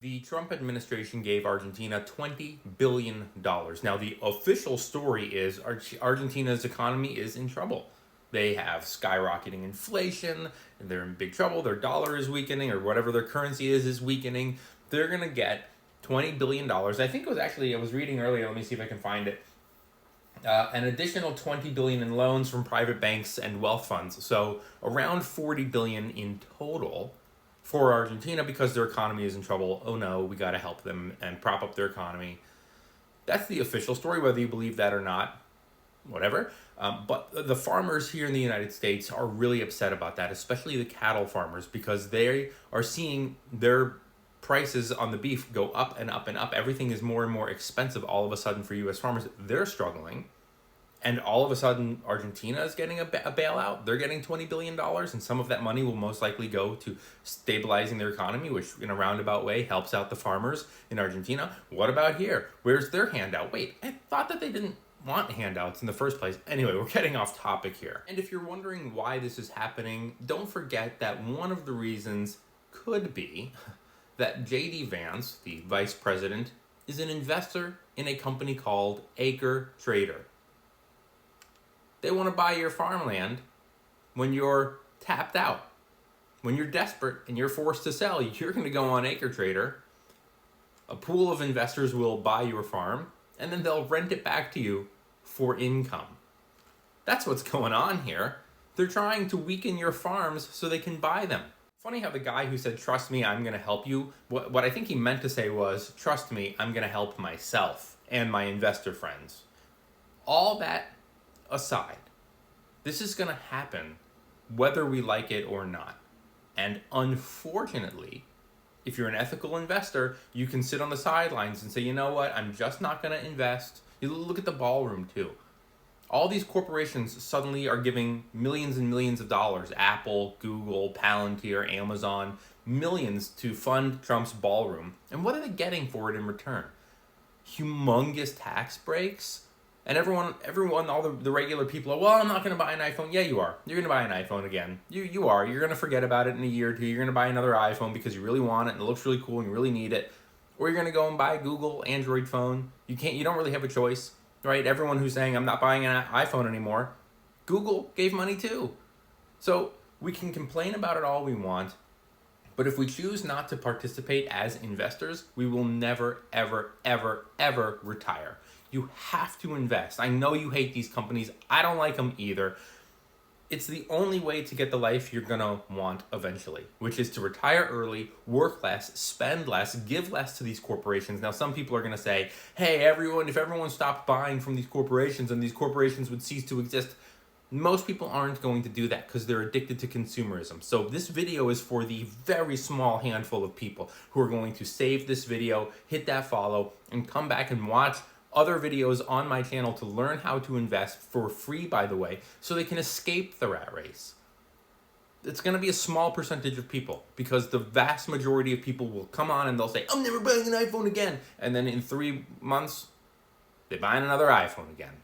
The Trump administration gave Argentina $20 billion. Now, the official story is Argentina's economy is in trouble. They have skyrocketing inflation, and they're in big trouble. Their dollar is weakening, or whatever their currency is weakening. They're going to get $20 billion. I think it was actually, I was reading earlier, let me see if I can find it. An additional $20 billion in loans from private banks and wealth funds. So around $40 billion in total for Argentina because their economy is in trouble. Oh no, we got to help them and prop up their economy. That's the official story, whether you believe that or not, whatever. But the farmers here in the United States are really upset about that, especially the cattle farmers, because they are seeing their prices on the beef go up and up and up. Everything is more and more expensive all of a sudden for U.S. farmers. They're struggling. And all of a sudden, Argentina is getting a bailout. They're getting $20 billion, and some of that money will most likely go to stabilizing their economy, which in a roundabout way helps out the farmers in Argentina. What about here? Where's their handout? Wait, I thought that they didn't want handouts in the first place. Anyway, we're getting off topic here. And if you're wondering why this is happening, don't forget that one of the reasons could be that J.D. Vance, the vice president, is an investor in a company called Acre Trader. They want to buy your farmland when you're tapped out. When you're desperate and you're forced to sell, you're going to go on Acre Trader. A pool of investors will buy your farm, and then they'll rent it back to you for income. That's what's going on here. They're trying to weaken your farms so they can buy them. Funny how the guy who said, "Trust me, I'm going to help you," what I think he meant to say was, "Trust me, I'm going to help myself and my investor friends." All that aside, this is going to happen whether we like it or not. And unfortunately, if you're an ethical investor, you can sit on the sidelines and say, you know what, I'm just not going to invest. You look at the ballroom too. All these corporations suddenly are giving millions and millions of dollars, Apple, Google, Palantir, Amazon, millions to fund Trump's ballroom. And what are they getting for it in return? Humongous tax breaks. And everyone, all the regular people are, well, I'm not going to buy an iPhone. Yeah, you are. You're going to buy an iPhone again. You are. You're going to forget about it in a year or two. You're going to buy another iPhone because you really want it and it looks really cool and you really need it. Or you're going to go and buy a Google Android phone. You don't really have a choice, right? Everyone who's saying, I'm not buying an iPhone anymore, Google gave money too. So we can complain about it all we want, but if we choose not to participate as investors, we will never, ever, ever, ever retire. You have to invest. I know you hate these companies. I don't like them either. It's the only way to get the life you're going to want eventually, which is to retire early, work less, spend less, give less to these corporations. Now, some people are going to say, hey, if everyone stopped buying from these corporations and these corporations would cease to exist. Most people aren't going to do that because they're addicted to consumerism. So this video is for the very small handful of people who are going to save this video, hit that follow, and come back and watch other videos on my channel to learn how to invest for free, by the way, so they can escape the rat race. It's going to be a small percentage of people because the vast majority of people will come on and they'll say, I'm never buying an iPhone again. And then in 3 months, they're buying another iPhone again.